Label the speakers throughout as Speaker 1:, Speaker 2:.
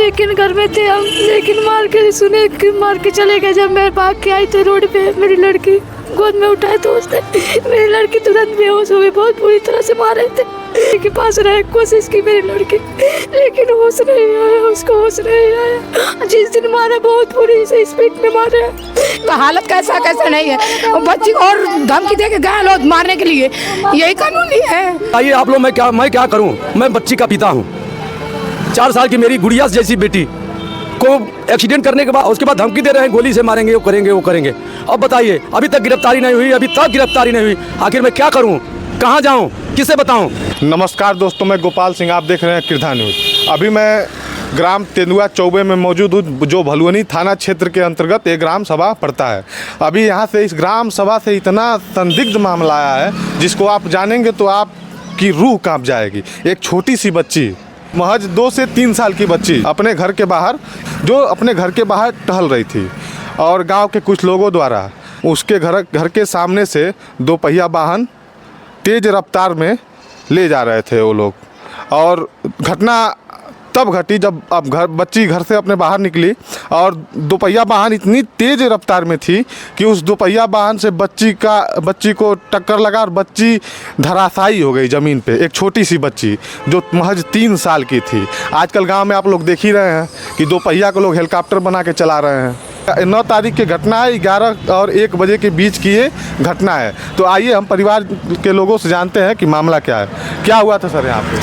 Speaker 1: लेकिन घर में थे हम, लेकिन मार के सुने कि मार के चले गए। जब मैं भाग के आई तो रोड पे मेरी लड़की गोद में उठाए तो उसने मेरी लड़की तुरंत बेहोश हो गई। बहुत बुरी तरह से मारे थे, के पास रहे कोशिश की मेरी लड़की, लेकिन होश नहीं आया, उसको होश नहीं आया। जिस दिन मारा बहुत बुरी से स्पीड में मारे।
Speaker 2: तो हालत कैसा नहीं है, और बच्ची को और धमकी दे के गए लोग मारने के लिए, यही कानूनी है।
Speaker 3: आइए आप लोग, मैं क्या करूं, मैं बच्ची का पिता हूं। 4 साल की मेरी गुड़िया जैसी बेटी को एक्सीडेंट करने के बाद उसके बाद धमकी दे रहे हैं, गोली से मारेंगे, वो करेंगे। अब बताइए, अभी तक गिरफ्तारी नहीं हुई। आखिर मैं क्या करूं, कहां जाऊं, किसे बताऊं?
Speaker 4: नमस्कार दोस्तों, मैं गोपाल सिंह, आप देख रहे हैं किरधा न्यूज़। अभी मैं ग्राम तेंदुआ चौबे में मौजूद हूँ, जो भलुअनी थाना क्षेत्र के अंतर्गत एक ग्राम सभा पड़ता है। अभी यहाँ से इस ग्राम सभा से इतना संदिग्ध मामला आया है, जिसको आप जानेंगे तो आपकी रूह कांप जाएगी। एक छोटी सी बच्ची, महज 2 से 3 साल की बच्ची, अपने घर के बाहर टहल रही थी, और गांव के कुछ लोगों द्वारा उसके घर के सामने से 2 पहिया वाहन तेज़ रफ्तार में ले जा रहे थे वो लोग। और घटना तब घटी जब बच्ची घर से अपने बाहर निकली, और 2 पहिया वाहन इतनी तेज़ रफ्तार में थी कि उस 2 पहिया वाहन से बच्ची को टक्कर लगा और बच्ची धराशायी हो गई ज़मीन पे। एक छोटी सी बच्ची जो महज 3 साल की थी। आजकल गांव में आप लोग देख ही रहे हैं कि 2 पहिया को लोग हेलीकॉप्टर बना के चला रहे हैं। 9 तारीख की घटना है, 11 और 1 बजे के बीच की ये घटना है। तो आइए हम परिवार के लोगों से जानते हैं कि मामला क्या है, क्या हुआ था सर यहाँ पे।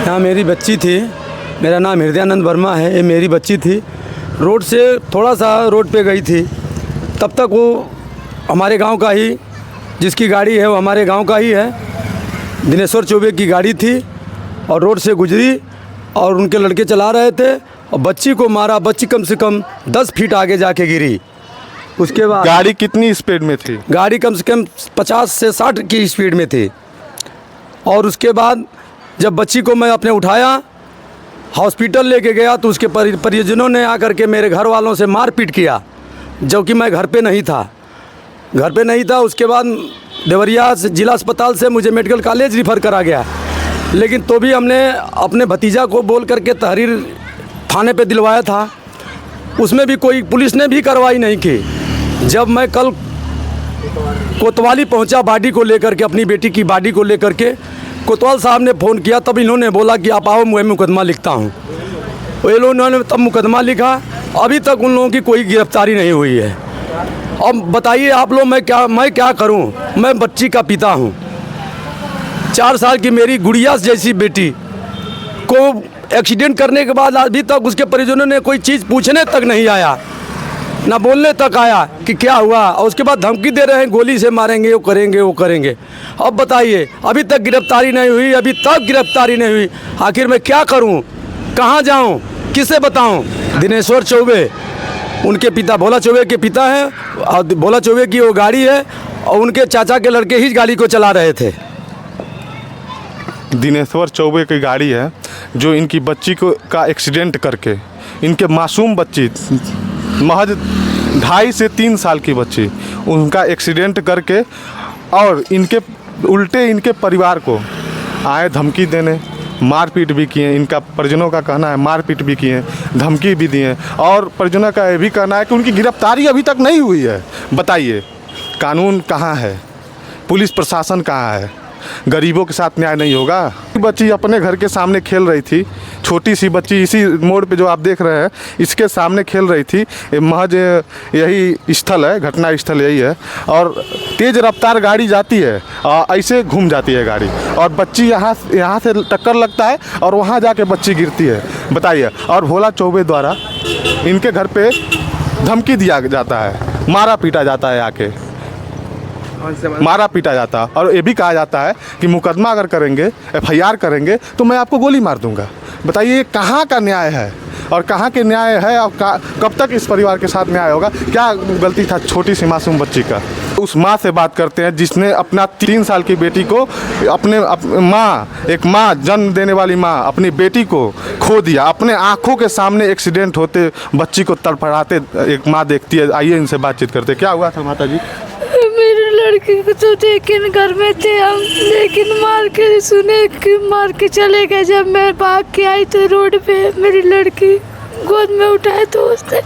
Speaker 3: यहाँ मेरी बच्ची थी, मेरा नाम हृदयानंद वर्मा है। ये मेरी बच्ची थी, रोड से थोड़ा सा रोड पे गई थी। तब तक वो हमारे गांव का ही, जिसकी गाड़ी है वो हमारे गांव का ही है, दिनेश्वर चौबे की गाड़ी थी, और रोड से गुजरी और उनके लड़के चला रहे थे और बच्ची को मारा। बच्ची कम से कम 10 फीट आगे जाके गिरी। उसके बाद
Speaker 4: गाड़ी कितनी स्पीड में थी?
Speaker 3: गाड़ी कम से कम 50 से 60 की स्पीड में थी। और उसके बाद जब बच्ची को मैं अपने उठाया, हॉस्पिटल लेके गया, तो उसके परिजनों ने आकर के मेरे घर वालों से मारपीट किया, जो कि मैं घर पे नहीं था। उसके बाद देवरिया जिला अस्पताल से मुझे मेडिकल कॉलेज रिफ़र करा गया, लेकिन तो भी हमने अपने भतीजा को बोल करके तहरीर थाने पे दिलवाया था। उसमें भी कोई पुलिस ने भी कार्रवाई नहीं की। जब मैं कल कोतवाली पहुंचा बाडी को लेकर के, अपनी बेटी की बाडी को लेकर के, कोतवाल साहब ने फ़ोन किया, तब इन्होंने बोला कि आप आओ, मैं मुकदमा लिखता हूं। ये लोगों ने तब मुकदमा लिखा। अभी तक उन लोगों की कोई गिरफ्तारी नहीं हुई है। अब बताइए आप लोग, मैं क्या करूं? मैं बच्ची का पिता हूं। 4 साल की मेरी गुड़िया जैसी बेटी को एक्सीडेंट करने के बाद अभी तक उसके परिजनों ने कोई चीज़ पूछने तक नहीं आया, ना बोलने तक आया कि क्या हुआ। और उसके बाद धमकी दे रहे हैं, गोली से मारेंगे, वो करेंगे। अब बताइए, अभी तक गिरफ्तारी नहीं हुई। आखिर मैं क्या करूं, कहां जाऊं, किसे बताऊं? दिनेश्वर चौबे उनके पिता, भोला चौबे के पिता हैं, और भोला चौबे की वो गाड़ी है, और उनके चाचा के लड़के ही गाड़ी को चला रहे थे।
Speaker 4: दिनेश्वर चौबे की गाड़ी है, जो इनकी बच्ची का एक्सीडेंट करके, इनके मासूम बच्ची, महज 2.5 से 3 साल की बच्ची, उनका एक्सीडेंट करके, और इनके परिवार को आए धमकी देने, मारपीट भी किए। इनका परिजनों का कहना है मारपीट भी किए, धमकी भी दिए, और परिजनों का ये भी कहना है कि उनकी गिरफ्तारी अभी तक नहीं हुई है। बताइए, कानून कहाँ है, पुलिस प्रशासन कहाँ है? गरीबों के साथ न्याय नहीं होगा। बच्ची अपने घर के सामने खेल रही थी, छोटी सी बच्ची, इसी मोड़ पे जो आप देख रहे हैं, इसके सामने खेल रही थी। महज यही स्थल है, घटना स्थल यही है, और तेज़ रफ्तार गाड़ी जाती है, ऐसे घूम जाती है गाड़ी, और बच्ची यहाँ से टक्कर लगता है, और वहाँ जाके बच्ची गिरती है। बताइए। और भोला चौबे द्वारा इनके घर पे धमकी दिया जाता है, मारा पीटा जाता है, और ये भी कहा जाता है कि मुकदमा अगर करेंगे, FIR करेंगे, तो मैं आपको गोली मार दूंगा। बताइए, कहाँ का न्याय है, और कहाँ के न्याय है, और कब तक इस परिवार के साथ न्याय होगा? क्या गलती था छोटी सी मासूम बच्ची का? उस माँ से बात करते हैं जिसने अपना 3 साल की बेटी को, एक माँ, जन्म देने वाली माँ, अपनी बेटी को खो दिया। अपने आँखों के सामने एक्सीडेंट होते बच्ची को तड़फड़ाते एक माँ देखती है। आइए इनसे बातचीत करते हैं। क्या हुआ था माता जी?
Speaker 1: मेरी लड़की को तो लेकिन घर में थे हम, लेकिन मार के चले गए। जब मैं भाग के आई तो रोड पे मेरी लड़की गोद में उठाए तो उसने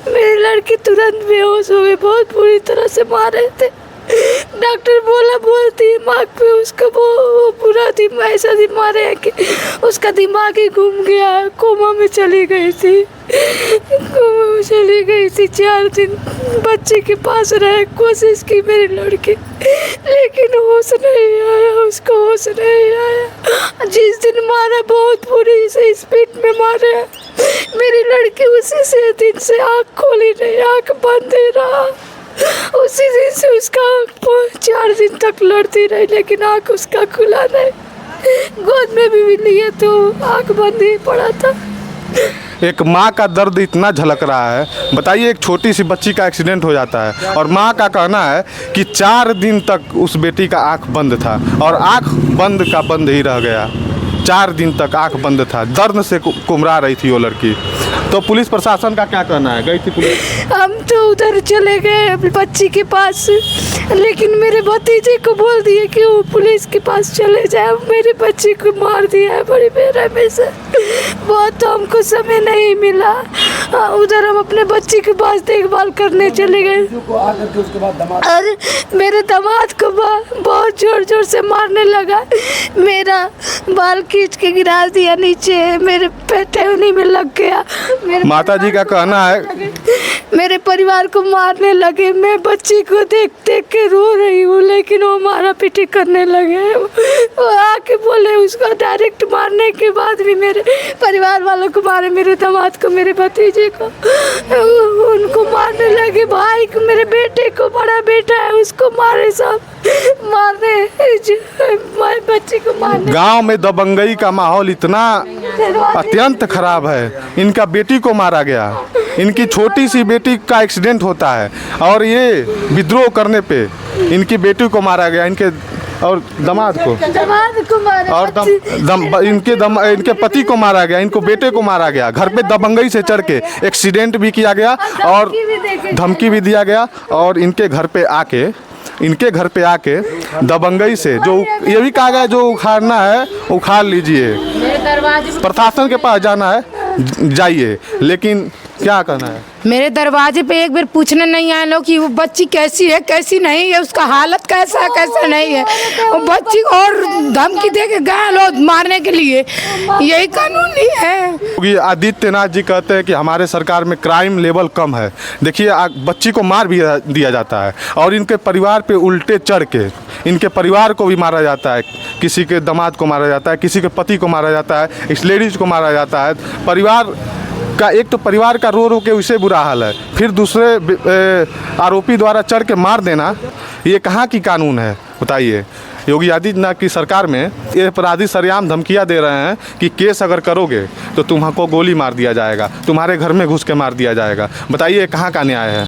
Speaker 1: मेरी लड़की तुरंत बेहोश हो गई, बहुत बुरी तरह से मारे थे। डॉक्टर बोलती माँ पे उसका वो पूरा ऐसा मारे है कि उसका दिमाग ही घूम गया, कोमा में चली गई थी। कोमा में चली गई थी, 4 दिन बच्चे के पास रहे, कोशिश की मेरी लड़की, लेकिन होश नहीं आया, उसको होश नहीं आया। जिस दिन मारा बहुत बुरी से स्पीड में मारे, मेरी लड़की उसी से दिन से आँख खोली नहीं, आँख बंद ही रहा। उसी दिन से उसका 4 दिन तक लड़ती रही, लेकिन आँख उसका खुला नहीं। गोद में भी लिए तो आँख बंद ही पड़ा था।
Speaker 4: एक माँ का दर्द इतना झलक रहा है। बताइए, एक छोटी सी बच्ची का एक्सीडेंट हो जाता है और माँ का कहना है कि 4 दिन तक उस बेटी का आँख बंद था और आँख बंद का बंद ही रह गया। 4 दिन तक आँख बंद था, दर्द से कुमरा रही थी वो लड़की। तो पुलिस प्रशासन का क्या कहना है? गई थी पुलिस?
Speaker 1: हम तो उधर चले गए अपनी बच्ची के पास, लेकिन मेरे भतीजे को बोल दिए कि वो पुलिस के पास चले जाए, मेरी बच्ची को मार दिया है बड़ी बेरहमी से। बहुत तो हमको समय नहीं मिला, उधर हम अपने बच्ची के पास देखभाल करने चले गए और मेरे दामाद को बहुत जोर जोर से मारने लगा। मेरा बाल खींच के गिरा दिया नीचे, मेरे पेटनी में लग गया।
Speaker 4: माता जी का कहना है
Speaker 1: मेरे परिवार को मारने लगे। मैं बच्ची को देख देख के रो रही हूँ, लेकिन वो मारा पीटी करने लगे। वो आके बोले, उसको डायरेक्ट मारने के बाद भी मेरे परिवार वालों को मारे, मेरे दामाद को, मेरे भतीजे को, उनको मारने लगे। भाई को, मेरे बेटे को, बड़ा बेटा है उसको मारे, सब मारने, बच्ची को मारने।
Speaker 4: गांव में दबंगई का माहौल इतना अत्यंत खराब है। इनका बेटी को मारा गया, इनकी छोटी सी बेटी का एक्सीडेंट होता है और ये विद्रोह करने पे इनकी बेटी को मारा गया, इनके और दामाद को
Speaker 1: मारा
Speaker 4: और इनके पति को मारा गया, इनको बेटे को मारा गया। घर पे दबंगई से चढ़ के एक्सीडेंट भी किया गया और धमकी भी दिया गया और इनके घर पे आके दबंगई से जो ये भी कहा गया, जो उखाड़ना है उखाड़ लीजिए, प्रशासन के पास जाना है जाइए, लेकिन क्या करना है?
Speaker 2: मेरे दरवाजे पे एक बार पूछने नहीं आए लोग कि वो बच्ची कैसी है कैसी नहीं है, उसका हालत कैसा है कैसा नहीं है। वो बच्ची को और धमकी दे के गए लोग मारने के लिए, यही कानूनी है।
Speaker 4: आदित्यनाथ जी कहते हैं कि हमारे सरकार में क्राइम लेवल कम है। देखिए, बच्ची को मार भी दिया जाता है और इनके परिवार पे उल्टे चढ़ के इनके परिवार को भी मारा जाता है। किसी के दामाद को मारा जाता है, किसी के पति को मारा जाता है, इस लेडीज को मारा जाता है। परिवार का एक तो परिवार का रो के उसे बुरा हाल है, फिर दूसरे आरोपी द्वारा चढ़ के मार देना, ये कहाँ की कानून है बताइए? योगी आदित्यनाथ की सरकार में ये अपराधी सरेआम धमकियाँ दे रहे हैं कि केस अगर करोगे तो तुमको गोली मार दिया जाएगा, तुम्हारे घर में घुस के मार दिया जाएगा। बताइए कहाँ का न्याय है?